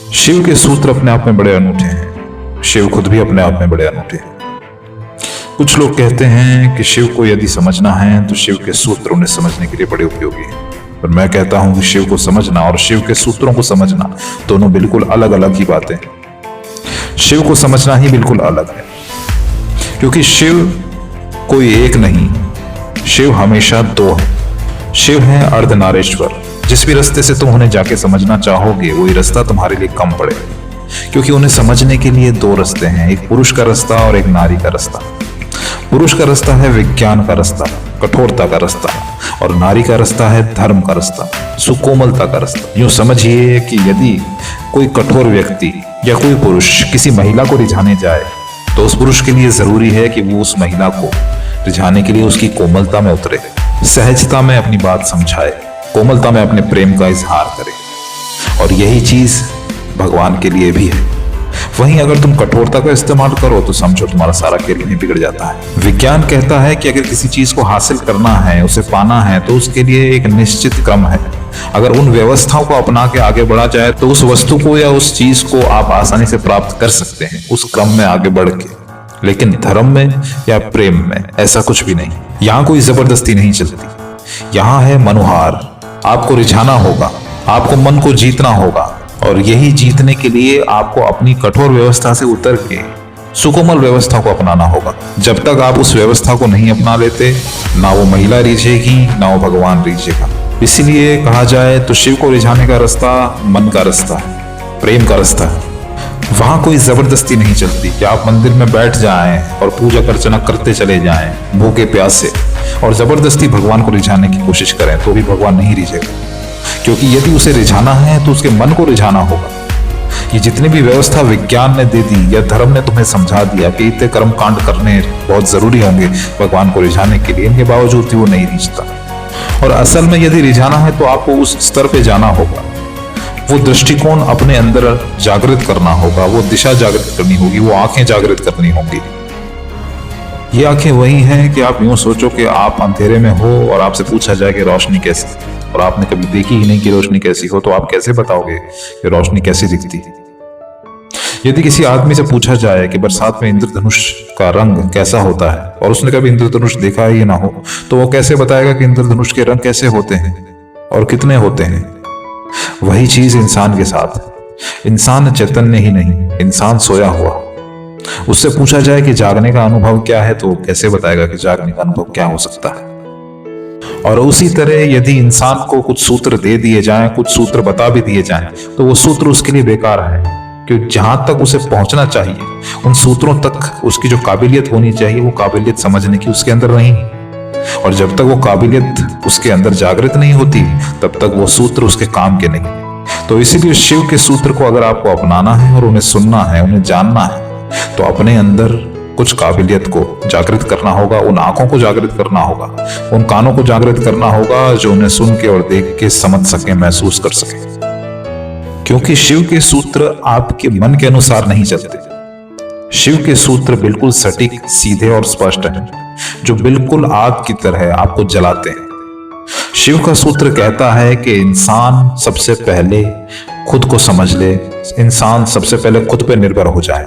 शिव के सूत्र अपने आप में बड़े अनूठे हैं। शिव खुद भी अपने आप में बड़े अनूठे हैं। कुछ लोग कहते हैं कि शिव को यदि समझना है तो शिव के सूत्र उन्हें समझने के लिए बड़े उपयोगी हैं, पर मैं कहता हूं कि शिव को समझना और शिव के सूत्रों को समझना दोनों बिल्कुल अलग अलग ही बातें हैं। शिव को समझना ही बिल्कुल अलग है, क्योंकि शिव कोई एक नहीं, शिव हमेशा दो है। शिव है अर्धनारीश्वर। जिस भी रास्ते से तुम उन्हें जाके समझना चाहोगे वही रास्ता तुम्हारे लिए कम पड़ेगा, क्योंकि उन्हें समझने के लिए दो रास्ते हैं, एक पुरुष का रास्ता और एक नारी का रास्ता। पुरुष का रास्ता है विज्ञान का रास्ता, कठोरता का रास्ता, और नारी का रास्ता है धर्म का रास्ता, सुकोमलता का रास्ता। यूं समझिए कि यदि कोई कठोर व्यक्ति या कोई पुरुष किसी महिला को रिझाने जाए तो उस पुरुष के लिए जरूरी है कि वो उस महिला को रिझाने के लिए उसकी कोमलता में उतरे, सहजता में अपनी बात समझाए, कोमलता में अपने प्रेम का इजहार करे। और यही चीज भगवान के लिए भी है। वहीं अगर तुम कठोरता का इस्तेमाल करो तो समझो तुम्हारा सारा खेल ही बिगड़ जाता है। विज्ञान कहता है कि अगर किसी चीज को हासिल करना है, उसे पाना है, तो उसके लिए एक निश्चित क्रम है। अगर उन व्यवस्थाओं को अपना के आगे बढ़ा जाए तो उस वस्तु को या उस चीज को आप आसानी से प्राप्त कर सकते हैं, उस क्रम में आगे बढ़ के। लेकिन धर्म में या प्रेम में ऐसा कुछ भी नहीं। यहाँ कोई जबरदस्ती नहीं चलती। यहाँ है मनोहार। आपको रिझाना होगा, आपको मन को जीतना होगा, और यही जीतने के लिए आपको अपनी कठोर व्यवस्था से उतर के सुकोमल व्यवस्था को अपनाना होगा। जब तक आप उस व्यवस्था को नहीं अपना लेते, ना वो महिला रिझेगी, ना वो भगवान रिझेगा। इसीलिए कहा जाए तो शिव को रिझाने का रास्ता मन का रास्ता है, प्रेम का रास्ता है। वहां कोई जबरदस्ती नहीं चलती कि आप मंदिर में बैठ जाएं और पूजा अर्चना करते चले जाएं भूखे प्यासे, और जबरदस्ती भगवान को रिझाने की कोशिश करें तो भी भगवान नहीं रिझेगा। क्योंकि यदि उसे रिझाना है तो उसके मन को रिझाना होगा। ये जितनी भी व्यवस्था विज्ञान ने दे दी या धर्म ने तुम्हें समझा दिया कि इतने कर्म कांड करने बहुत जरूरी होंगे भगवान को रिझाने के लिए, इनके बावजूद भी वो नहीं रिझता। और असल में यदि रिझाना है तो आपको उस स्तर पे जाना होगा, वो दृष्टिकोण अपने अंदर जागृत करना होगा, वो दिशा जागृत करनी होगी, वो आंखें जागृत करनी होंगी। ये आंखें वही हैं कि आप यूं सोचो कि आप अंधेरे में हो और आपसे पूछा जाए कि रोशनी कैसी, और आपने कभी देखी ही नहीं कि रोशनी कैसी हो, तो आप कैसे बताओगे कि रोशनी कैसी दिखती है? यदि किसी आदमी से पूछा जाए कि बरसात में इंद्रधनुष का रंग कैसा होता है, और उसने कभी इंद्रधनुष देखा ही ना हो, तो वो कैसे बताएगा कि इंद्रधनुष के रंग कैसे होते हैं और कितने होते हैं? वही चीज इंसान के साथ है। इंसान चैतन्य ही नहीं, इंसान सोया हुआ। उससे पूछा जाए कि जागने का अनुभव क्या है, तो कैसे बताएगा कि जागने का अनुभव क्या हो सकता है? और उसी तरह यदि इंसान को कुछ सूत्र दे दिए जाएं, कुछ सूत्र बता भी दिए जाएं, तो वो सूत्र उसके लिए बेकार है, क्योंकि जहां तक उसे पहुंचना चाहिए, उन सूत्रों तक उसकी जो काबिलियत होनी चाहिए, वो काबिलियत समझने की उसके अंदर नहीं। और जब तक वो काबिलियत उसके अंदर जागृत नहीं होती, तब तक वो सूत्र उसके काम के नहीं। तो इसीलिए शिव के सूत्र को अगर आपको अपनाना है और उन्हें सुनना है, उन्हें जानना है, तो अपने अंदर कुछ काबिलियत को जागृत करना होगा, उन आंखों को जागृत करना होगा, उन कानों को जागृत करना होगा जो उन्हें सुन के और देख के समझ सके, महसूस कर सके। क्योंकि शिव के सूत्र आपके मन के अनुसार नहीं चलते। शिव के सूत्र बिल्कुल सटीक, सीधे और स्पष्ट हैं, जो बिल्कुल आग की तरह आपको जलाते हैं। शिव का सूत्र कहता है कि इंसान सबसे पहले खुद को समझ ले, इंसान सबसे पहले खुद पे निर्भर हो जाए।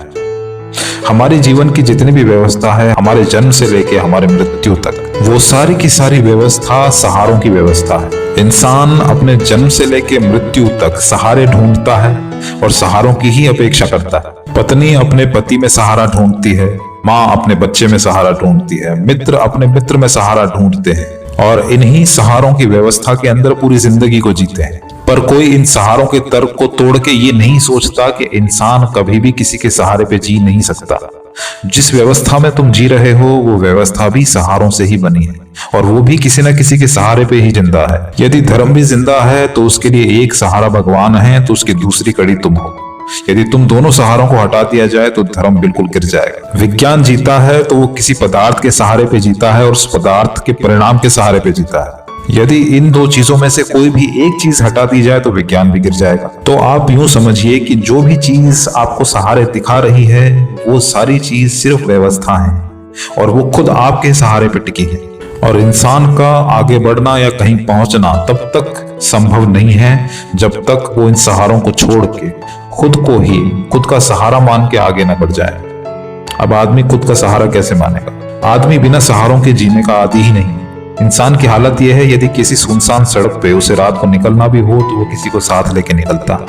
हमारे जीवन की जितनी भी व्यवस्था है, हमारे जन्म से लेके हमारे मृत्यु तक, वो सारी की सारी व्यवस्था सहारों की व्यवस्था है। इंसान अपने जन्म से लेके मृत्यु तक सहारे ढूंढता है और सहारों की ही अपेक्षा करता है। पत्नी अपने पति में सहारा ढूंढती है, माँ अपने बच्चे में सहारा ढूंढती है, मित्र अपने मित्र में सहारा ढूंढते हैं, और इन्हीं सहारों की व्यवस्था के अंदर पूरी जिंदगी को जीते हैं। पर कोई इन सहारों के तर्क को तोड़ के ये नहीं सोचता कि इंसान कभी भी किसी के सहारे पे जी नहीं सकता। जिस व्यवस्था में तुम जी रहे हो, वो व्यवस्था भी सहारों से ही बनी है, और वो भी किसी न किसी के सहारे पे ही जिंदा है। यदि धर्म भी जिंदा है तो उसके लिए एक सहारा भगवान है, तो उसकी दूसरी कड़ी तुम हो। यदि तुम दोनों सहारों को हटा दिया जाए तो धर्म बिल्कुल गिर जाएगा। विज्ञान जीता है तो वो किसी पदार्थ के सहारे पे जीता है और उस पदार्थ के परिणाम के सहारे पे जीता है। यदि इन दो चीजों में से कोई भी एक चीज हटा दी जाए तो विज्ञान भी गिर जाएगा। तो आप यूं समझिए कि जो भी चीज आपको सहारे दिखा रही है, वो सारी चीज सिर्फ व्यवस्था है, और वो खुद आपके सहारे पे टिकी है। और इंसान का आगे बढ़ना या कहीं पहुंचना तब तक संभव नहीं है जब तक वो इन सहारों को छोड़ के खुद को ही खुद का सहारा मान के आगे न बढ़ जाए। अब आदमी खुद का सहारा कैसे मानेगा? आदमी बिना सहारों के जीने का आदी ही नहीं। इंसान की हालत यह है, यदि किसी सुनसान सड़क पे उसे रात को निकलना भी हो तो वो किसी को साथ लेके निकलता।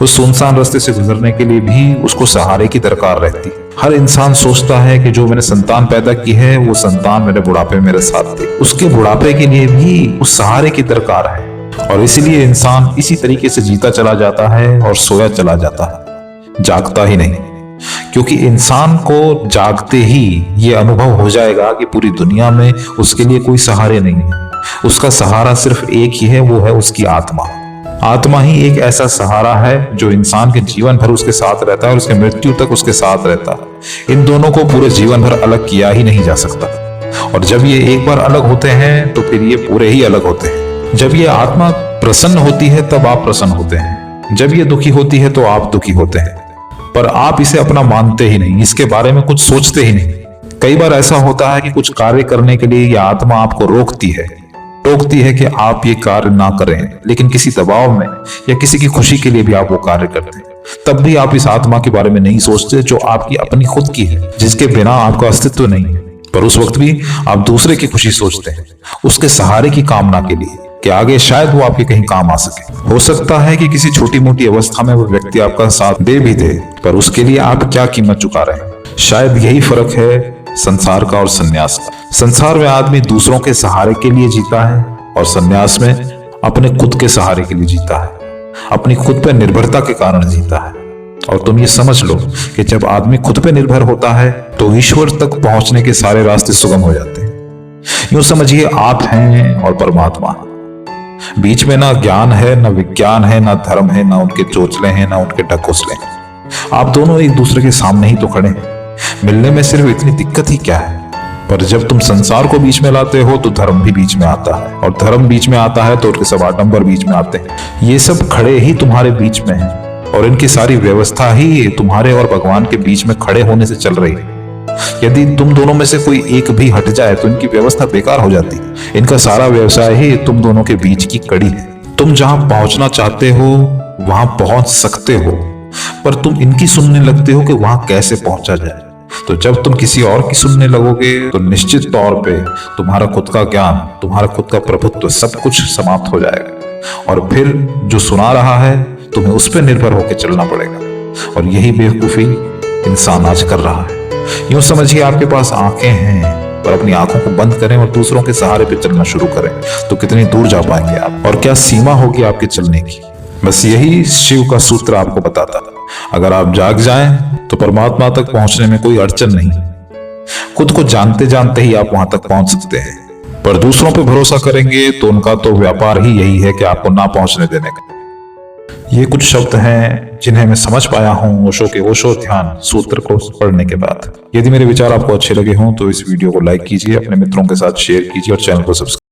उस सुनसान रास्ते से गुजरने के लिए भी उसको सहारे की दरकार रहती। हर इंसान सोचता है कि जो मैंने संतान पैदा की है वो संतान मेरे बुढ़ापे में मेरे साथ थी। उसके बुढ़ापे के लिए भी उस सहारे की दरकार है, और इसीलिए इंसान इसी तरीके से जीता चला जाता है और सोया चला जाता है, जागता ही नहीं। क्योंकि इंसान को जागते ही ये अनुभव हो जाएगा कि पूरी दुनिया में उसके लिए कोई सहारे नहीं है। उसका सहारा सिर्फ एक ही है, वो है उसकी आत्मा। आत्मा ही एक ऐसा सहारा है जो इंसान के जीवन भर उसके साथ रहता है और उसके मृत्यु तक उसके साथ रहता है। इन दोनों को पूरे जीवन भर अलग किया ही नहीं जा सकता, और जब ये एक बार अलग होते हैं तो फिर ये पूरे ही अलग होते हैं। जब ये आत्मा प्रसन्न होती है तब आप प्रसन्न होते हैं, जब ये दुखी होती है तो आप दुखी होते हैं, पर आप इसे अपना मानते ही नहीं, इसके बारे में कुछ सोचते ही नहीं। कई बार ऐसा होता है कि कुछ कार्य करने के लिए यह आत्मा आपको रोकती है, टोकती है कि आप ये कार्य ना करें, लेकिन किसी दबाव में या किसी की खुशी के लिए भी आप वो कार्य करते हैं। तब भी आप इस आत्मा के बारे में नहीं सोचते जो आपकी अपनी खुद की है, जिसके बिना आपका अस्तित्व नहीं है। पर उस वक्त भी आप दूसरे की खुशी सोचते हैं, उसके सहारे की कामना के लिए कि आगे शायद वो आपके कहीं काम आ सके। हो सकता है कि किसी छोटी मोटी अवस्था में वो व्यक्ति आपका साथ दे भी दे, पर उसके लिए आप क्या कीमत चुका रहे हैं। शायद यही फर्क है संसार का और सन्यास का। संसार में आदमी दूसरों के सहारे के लिए जीता है, और सन्यास में अपने खुद के सहारे के लिए जीता है, अपनी खुद पर निर्भरता के कारण जीता है। और तुम ये समझ लो कि जब आदमी खुद पे निर्भर होता है तो ईश्वर तक पहुंचने के सारे रास्ते सुगम हो जाते हैं। यूं समझिए, आप हैं और परमात्मा, बीच में ना ज्ञान है, ना विज्ञान है, ना धर्म है, ना उनके चोचले हैं, ना उनके ढकोसले हैं। आप दोनों एक दूसरे के सामने ही तो खड़े हैं। मिलने में सिर्फ इतनी दिक्कत ही क्या है? पर जब तुम संसार को बीच में लाते हो तो धर्म भी बीच में आता है, और धर्म बीच में आता है तो उनके सब आडंबर बीच में आते हैं। ये सब खड़े ही तुम्हारे बीच में है, और इनकी सारी व्यवस्था ही तुम्हारे और भगवान के बीच में खड़े होने से चल रही है। यदि तुम दोनों में से कोई एक भी हट जाए तो इनकी व्यवस्था बेकार हो जाती है। इनका सारा व्यवसाय ही तुम दोनों के बीच की कड़ी है। तुम जहां पहुंचना चाहते हो वहां पहुंच सकते हो, पर तुम इनकी सुनने लगते हो कि वहां कैसे पहुंचा जाए। तो जब तुम किसी और की सुनने लगोगे तो निश्चित तौर पे तुम्हारा खुद का ज्ञान, तुम्हारा खुद का प्रभुत्व सब कुछ समाप्त हो जाएगा, और फिर जो सुना रहा है तुम्हें उस पर निर्भर होकर चलना पड़ेगा। और यही बेवकूफी इंसान आज कर रहा है। यूं समझिए, आपके पास आंखें हैं, पर अपनी आंखों को बंद करें और दूसरों के सहारे पे चलना शुरू करें तो कितनी दूर जा पाएंगे आप, और क्या सीमा होगी आपके चलने की। बस यही शिव का सूत्र आपको बताता था। अगर आप जाग जाएं तो परमात्मा तक पहुंचने में कोई अड़चन नहीं। खुद को जानते जानते ही आप वहां तक पहुंच सकते हैं, पर दूसरों पे भरोसा करेंगे तो उनका तो व्यापार ही यही है कि आपको ना पहुंचने देने का। ये कुछ शब्द हैं जिन्हें मैं समझ पाया हूं ओशो के ओशो ध्यान सूत्र को पढ़ने के बाद। यदि मेरे विचार आपको अच्छे लगे हों तो इस वीडियो को लाइक कीजिए, अपने मित्रों के साथ शेयर कीजिए और चैनल को सब्सक्राइब